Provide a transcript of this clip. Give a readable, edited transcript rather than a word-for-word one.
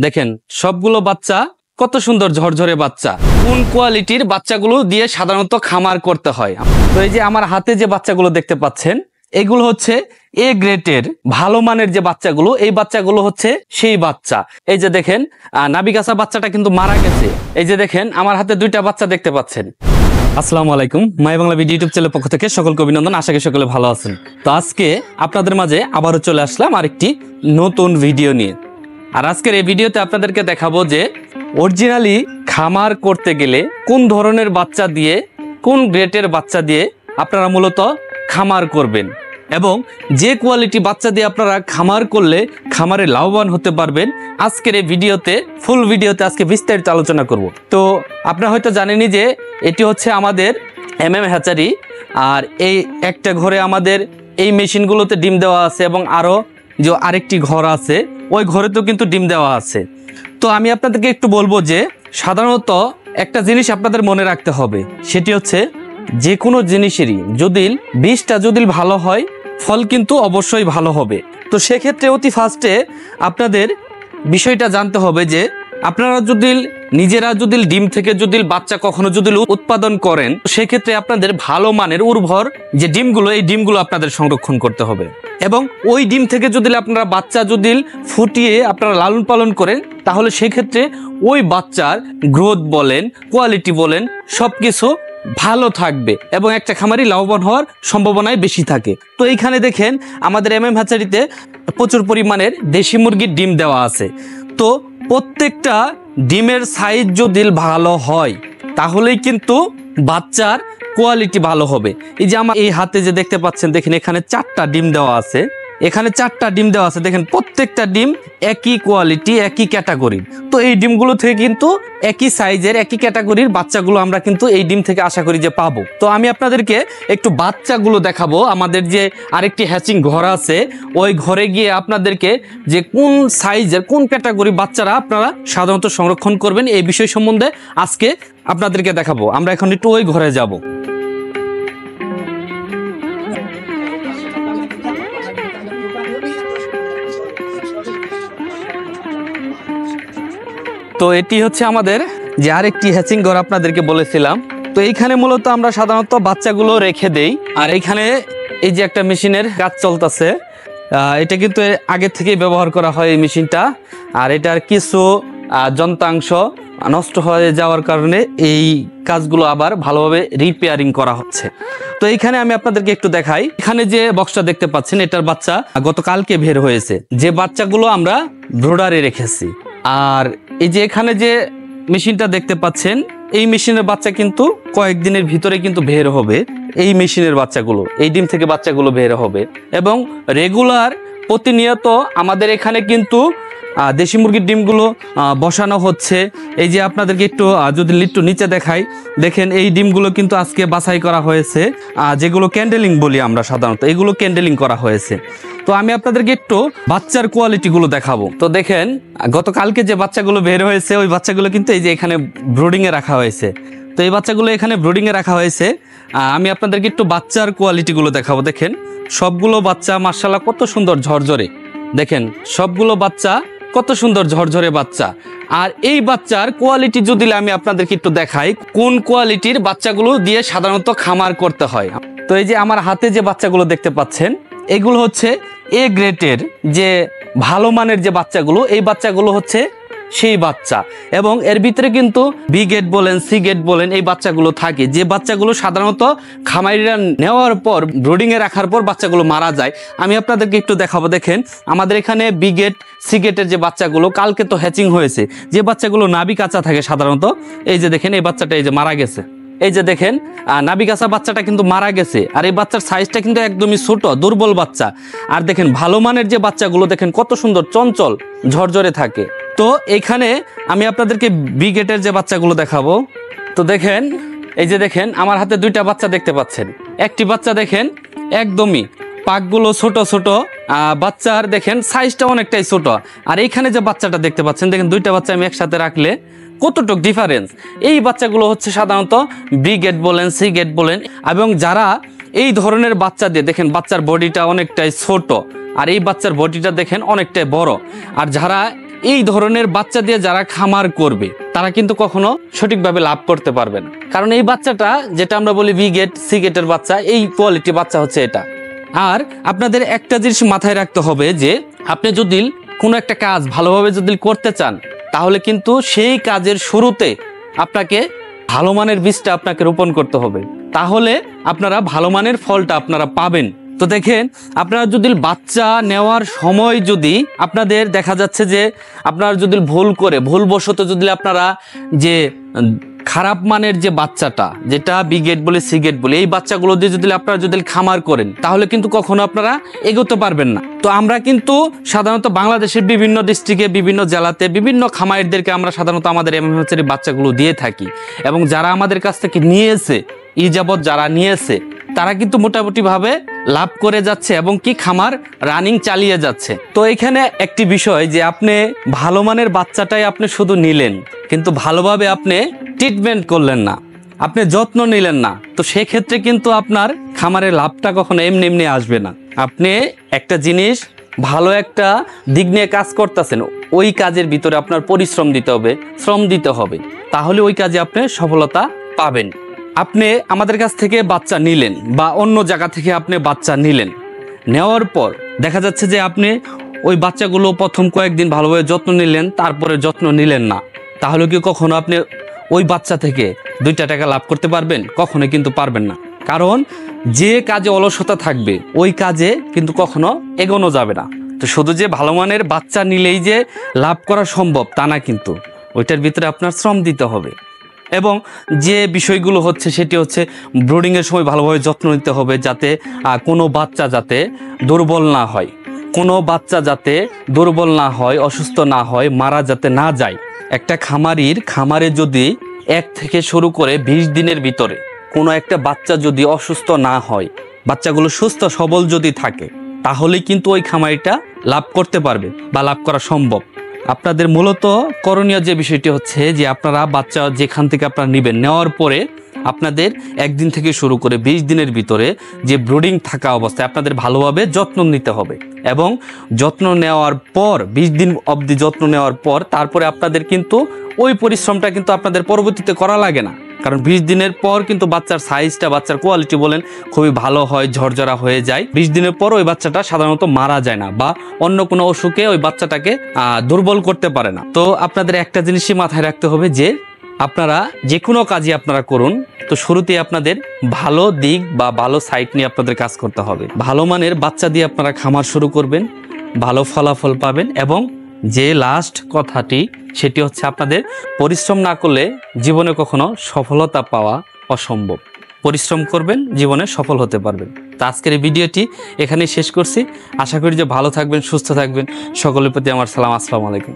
দেখেন সবগুলো বাচ্চা কত সুন্দর ঝরঝরে বাচ্চা। কোন কোয়ালিটির বাচ্চাগুলো দিয়ে সাধারণত খামার করতে হয়। তো এই যে আমার হাতে যে বাচ্চাগুলো দেখতে পাচ্ছেন, এগুলো হচ্ছে এ গ্রেডের ভালো মানের যে বাচ্চাগুলো, এই বাচ্চাগুলো হচ্ছে সেই বাচ্চা। এই যে দেখেন নাবিকাসা বাচ্চাটা কিন্তু মারা গেছে। এই যে দেখেন আমার হাতে দুইটা বাচ্চা দেখতে পাচ্ছেন। আসসালামু আলাইকুম, মাই বাংলা ভিডিও ইউটিউব চ্যানেলের পক্ষ থেকে সকলকে অভিনন্দন। আশা করি সকলে ভালো আছেন। তো আজকে আপনাদের মাঝে আবারও চলে আসলাম আরেকটি নতুন ভিডিও নিয়ে। আর আজকের এই ভিডিওতে আপনাদেরকে দেখাবো যে অরিজিনালি খামার করতে গেলে কোন ধরনের বাচ্চা দিয়ে, কোন গ্রেডের বাচ্চা দিয়ে আপনারা মূলত খামার করবেন, এবং যে কোয়ালিটি বাচ্চা দিয়ে আপনারা খামার করলে খামারে লাভবান হতে পারবেন। আজকের এই ভিডিওতে, ফুল ভিডিওতে আজকে বিস্তারিত আলোচনা করব। তো আপনারা হয়তো জানেনই যে এটি হচ্ছে আমাদের হ্যাচারি। আর এই একটা ঘরে আমাদের এই মেশিনগুলোতে ডিম দেওয়া আছে, এবং আরও যে আরেকটি ঘর আছে ওই ঘরেতেও কিন্তু ডিম দেওয়া আছে। তো আমি আপনাদেরকে একটু বলবো যে সাধারণত একটা জিনিস আপনাদের মনে রাখতে হবে, সেটি হচ্ছে যে কোনো জিনিসেরই যদি বীজটা যদি ভালো হয়, ফল কিন্তু অবশ্যই ভালো হবে। তো সেক্ষেত্রে অতি ফার্স্টে আপনাদের বিষয়টা জানতে হবে যে আপনারা যদি নিজেরা যদি ডিম থেকে যদি বাচ্চা কখনো যদি উৎপাদন করেন, সেক্ষেত্রে আপনাদের ভালো মানের উর্বর যে ডিমগুলো, এই ডিমগুলো আপনাদের সংরক্ষণ করতে হবে। এবং ওই ডিম থেকে যদি আপনারা বাচ্চা যদি ফুটিয়ে আপনারা লালন পালন করেন, তাহলে সেক্ষেত্রে ওই বাচ্চার গ্রোথ বলেন, কোয়ালিটি বলেন, সব কিছু ভালো থাকবে এবং একটা খামারি লাভবান হওয়ার সম্ভাবনাই বেশি থাকে। তো এইখানে দেখেন আমাদের হ্যাচারিতে প্রচুর পরিমাণের দেশি মুরগির ডিম দেওয়া আছে। তো প্রত্যেকটা ডিমের সাইজ যদি ভালো হয়, তাহলেই কিন্তু বাচ্চার কোয়ালিটি ভালো হবে। এই যে আমার এই হাতে যে দেখতে পাচ্ছেন, দেখেন এখানে 4টা ডিম দেওয়া আছে, এখানে 4টা ডিম দেওয়া আছে। দেখেন প্রত্যেকটা ডিম একই কোয়ালিটি, একই ক্যাটাগরির। তো এই ডিমগুলো থেকে কিন্তু একই সাইজের, একই ক্যাটাগরির বাচ্চাগুলো আমরা কিন্তু এই ডিম থেকে আশা করি যে পাবো। তো আমি আপনাদেরকে একটু বাচ্চাগুলো দেখাবো। আমাদের যে আরেকটি হ্যাচিং ঘর আছে, ওই ঘরে গিয়ে আপনাদেরকে যে কোন সাইজের, কোন ক্যাটাগরি বাচ্চারা আপনারা সাধারণত সংরক্ষণ করবেন, এই বিষয় সম্বন্ধে আজকে আপনাদেরকে দেখাবো। আমরা এখন একটু ওই ঘরে যাব। তো এটি হচ্ছে আমাদের যে আরেকটি হ্যাচিং ঘর আপনাদেরকে বলেছিলাম। তো এইখানে মূলত আমরা সাধারণত বাচ্চাগুলো রেখে দেই। আর এইখানে এই যে একটা মেশিনের কাজ চলতেছে, এটা কিন্তু আগে থেকেই ব্যবহার করা হয় এই মেশিনটা। আর এটার কিছু যন্ত্রাংশ নষ্ট হয়ে যাওয়ার কারণে এই কাজগুলো আবার ভালোভাবে রিপেয়ারিং করা হচ্ছে। তো এইখানে আমি আপনাদেরকে একটু দেখাই। এখানে যে বক্সটা দেখতে পাচ্ছেন, এটার বাচ্চা গতকালকে বের হয়েছে, যে বাচ্চাগুলো আমরা ব্রোডারে রেখেছি। আর এই যে এখানে যে মেশিনটা দেখতে পাচ্ছেন, এই মেশিনের বাচ্চা কিন্তু কয়েকদিনের ভিতরে কিন্তু বের হবে। এই মেশিনের বাচ্চাগুলো, এই ডিম থেকে বাচ্চাগুলো বের হবে। এবং রেগুলার প্রতিনিয়ত আমাদের এখানে কিন্তু দেশি মুরগির ডিমগুলো বসানো হচ্ছে। এই যে আপনাদেরকে একটু যদি একটু নিচে দেখাই, দেখেন এই ডিমগুলো কিন্তু আজকে বাছাই করা হয়েছে, যেগুলো ক্যান্ডেলিং বলি আমরা সাধারণত, এগুলো ক্যান্ডেলিং করা হয়েছে। তো আমি আপনাদেরকে একটু বাচ্চার কোয়ালিটিগুলো দেখাবো। তো দেখেন গতকালকে যে বাচ্চাগুলো বের হয়েছে, ওই বাচ্চাগুলো কিন্তু এই যে এখানে ব্রুডিংয়ে রাখা হয়েছে। তো এই বাচ্চাগুলো এখানে ব্রুডিংয়ে রাখা হয়েছে। আমি আপনাদেরকে একটু বাচ্চার কোয়ালিটিগুলো দেখাবো। দেখেন সবগুলো বাচ্চা মাশাআল্লাহ কত সুন্দর ঝরঝরে। দেখেন সবগুলো বাচ্চা কত সুন্দর ঝরঝরে বাচ্চা। আর এই বাচ্চার কোয়ালিটি যদি আমি আপনাদেরকে একটু দেখাই, কোন কোয়ালিটির বাচ্চাগুলো দিয়ে সাধারণত খামার করতে হয়। তো এই যে আমার হাতে যে বাচ্চাগুলো দেখতে পাচ্ছেন, এগুলো হচ্ছে এ গ্রেডের যে ভালো মানের যে বাচ্চাগুলো, এই বাচ্চাগুলো হচ্ছে সেই বাচ্চা। এবং এর ভিতরে কিন্তু বি গ্রেড বলেন, সি গ্রেড বলেন, এই বাচ্চাগুলো থাকে, যে বাচ্চাগুলো সাধারণত খামারিরা নেওয়ার পর, ব্রুডিংয়ে রাখার পর বাচ্চাগুলো মারা যায়। আমি আপনাদেরকে একটু দেখাবো। দেখেন আমাদের এখানে বি গ্রেড, সি গ্রেডের যে বাচ্চাগুলো কালকে তো হ্যাচিং হয়েছে, যে বাচ্চাগুলো নাভি কাঁচা থাকে সাধারণত, এই যে দেখেন এই বাচ্চাটা এই যে মারা গেছে। এই যে দেখেন নাবিকাসা বাচ্চাটা কিন্তু মারা গেছে। আর এই বাচ্চার সাইজটা কিন্তু একদমই ছোট, দুর্বল বাচ্চা। আর দেখেন ভালো মানের যে বাচ্চাগুলো দেখেন কত সুন্দর চঞ্চল ঝরঝরে থাকে। তো এখানে আমি আপনাদেরকে বি গ্রেডের যে বাচ্চাগুলো দেখাবো। তো দেখেন এই যে দেখেন আমার হাতে দুইটা বাচ্চা দেখতে পাচ্ছেন। একটি বাচ্চা দেখেন একদমই পাকগুলো ছোট ছোট, বাচ্চার দেখেন সাইজটা অনেকটাই ছোট। আর এইখানে যে বাচ্চাটা দেখতে পাচ্ছেন, দেখেন দুইটা বাচ্চা আমি একসাথে রাখলে কতটুক ডিফারেন্স। এই বাচ্চাগুলো হচ্ছে সাধারণত বি গ্রেড বলেন, সি গ্রেড বলেন। এবং যারা এই ধরনের বাচ্চা দিয়ে, দেখেন বাচ্চার বডিটা অনেকটাই ছোট, আর এই বাচ্চার বডিটা দেখেন অনেকটাই বড়। আর যারা এই ধরনের বাচ্চা দিয়ে যারা খামার করবে তারা কিন্তু কখনো সঠিকভাবে লাভ করতে পারবে না। কারণ এই বাচ্চাটা যেটা আমরা বলি বি গেট সি গেটের বাচ্চা, এই কোয়ালিটি বাচ্চা হচ্ছে এটা। আর আপনাদের একটা জিনিস মাথায় রাখতে হবে যে আপনি যদি কোনো একটা কাজ ভালোভাবে যদি করতে চান, তাহলে কিন্তু সেই কাজের শুরুতে আপনাকে ভালো মানের বীজটা আপনাকে রোপণ করতে হবে, তাহলে আপনারা ভালো মানের ফলটা আপনারা পাবেন। তো দেখেন, আপনারা যদি বাচ্চা নেওয়ার সময় যদি আপনাদের দেখা যাচ্ছে যে আপনারা যদি ভুলবশত যদি আপনারা যে খারাপ মানের যে বাচ্চাটা, যেটা বি গেট বলে সি গেট বলে, এই বাচ্চাগুলো দিয়ে যদি আপনারা যদি খামার করেন, তাহলে কিন্তু কখনো আপনারা এগোতে পারবেন না। তো আমরা কিন্তু সাধারণত বাংলাদেশের বিভিন্ন ডিস্ট্রিক্টে, বিভিন্ন জেলাতে বিভিন্ন খামারিদেরকে আমরা সাধারণত আমাদের এমএমএচের বাচ্চাগুলো দিয়ে থাকি, এবং যারা আমাদের কাছ থেকে নিয়েছে, এই যাবৎ যারা নিয়েছে, তারা কিন্তু মোটামুটিভাবে লাভ করে যাচ্ছে এবং কি খামার রানিং চালিয়ে যাচ্ছে। তো এখানে একটি বিষয় যে আপনি ভালো মানের বাচ্চাটাই আপনি শুধু নিলেন, কিন্তু ভালোভাবে আপনি ট্রিটমেন্ট করলেন না, আপনি যত্ন নিলেন না, তো সেক্ষেত্রে কিন্তু আপনার খামারের লাভটা কখনো এমনি এমনি আসবে না। আপনি একটা জিনিস ভালো একটা দিক নিয়ে কাজ করতেছেন, ওই কাজের ভিতরে আপনার পরিশ্রম দিতে হবে, শ্রম দিতে হবে, তাহলে ওই কাজে আপনি সফলতা পাবেন। আপনি আমাদের কাছ থেকে বাচ্চা নিলেন বা অন্য জায়গা থেকে আপনি বাচ্চা নিলেন, নেওয়ার পর দেখা যাচ্ছে যে আপনি ওই বাচ্চাগুলো প্রথম কয়েকদিন ভালোভাবে যত্ন নিলেন, তারপরে যত্ন নিলেন না, তাহলে কি কখনো আপনি ওই বাচ্চা থেকে 2টা টাকা লাভ করতে পারবেন? কখনো কিন্তু পারবেন না। কারণ যে কাজে অলসতা থাকবে, ওই কাজে কিন্তু কখনো এগোনো যাবে না। তো শুধু যে ভালো মানের বাচ্চা নিলেই যে লাভ করা সম্ভব তা না, কিন্তু ওইটার ভিতরে আপনার শ্রম দিতে হবে। এবং যে বিষয়গুলো হচ্ছে সেটি হচ্ছে ব্রুডিংয়ের সময় ভালোভাবে যত্ন নিতে হবে, যাতে কোনো বাচ্চা যাতে দুর্বল না হয়, কোনো বাচ্চা যাতে দুর্বল না হয়, অসুস্থ না হয়, মারা যাতে না যায়। একটা খামারে যদি 1 থেকে শুরু করে 20 দিনের ভিতরে কোনো একটা বাচ্চা যদি অসুস্থ না হয়, বাচ্চাগুলো সুস্থ সবল যদি থাকে, তাহলে কিন্তু ওই খামারিটা লাভ করতে পারবে বা লাভ করা সম্ভব। আপনাদের মূলত করণীয় যে বিষয়টি হচ্ছে যে আপনারা বাচ্চা যেখান থেকে আপনারা নেবেন, নেওয়ার পরে আপনাদের 1 দিন থেকে শুরু করে 20 দিনের ভিতরে যে ব্রুডিং থাকা অবস্থায় আপনাদের ভালোভাবে যত্ন নিতে হবে, এবং যত্ন নেওয়ার পর 20 দিন অবধি যত্ন নেওয়ার পর তারপরে আপনাদের কিন্তু ওই পরিশ্রমটা কিন্তু আপনাদের পরবর্তীতে করা লাগে না। কারণ 20 দিনের পর কিন্তু বাচ্চার সাইজটা, বাচ্চার কোয়ালিটি বলেন খুবই ভালো হয়, ঝরঝরা হয়ে যায়। 20 দিনের পর ওই বাচ্চাটা সাধারণত মারা যায় না বা অন্য কোনো অসুখে ওই বাচ্চাটাকে দুর্বল করতে পারে না। তো আপনাদের একটা জিনিসই মাথায় রাখতে হবে যে আপনারা যে কোনো কাজই আপনারা করুন, তো শুরুতে আপনাদের ভালো দিক বা ভালো সাইড নিয়ে আপনাদের কাজ করতে হবে। ভালো মানের বাচ্চা দিয়ে আপনারা খামার শুরু করবেন, ভালো ফলাফল পাবেন। এবং যে লাস্ট কথাটি সেটি হচ্ছে আপনাদের পরিশ্রম না করলে জীবনে কখনো সফলতা পাওয়া অসম্ভব। পরিশ্রম করবেন, জীবনে সফল হতে পারবেন। তো আজকের এই ভিডিওটি এখানেই শেষ করছি। আশা করি যে ভালো থাকবেন, সুস্থ থাকবেন। সকলের প্রতি আমার সালাম, আসসালামু আলাইকুম।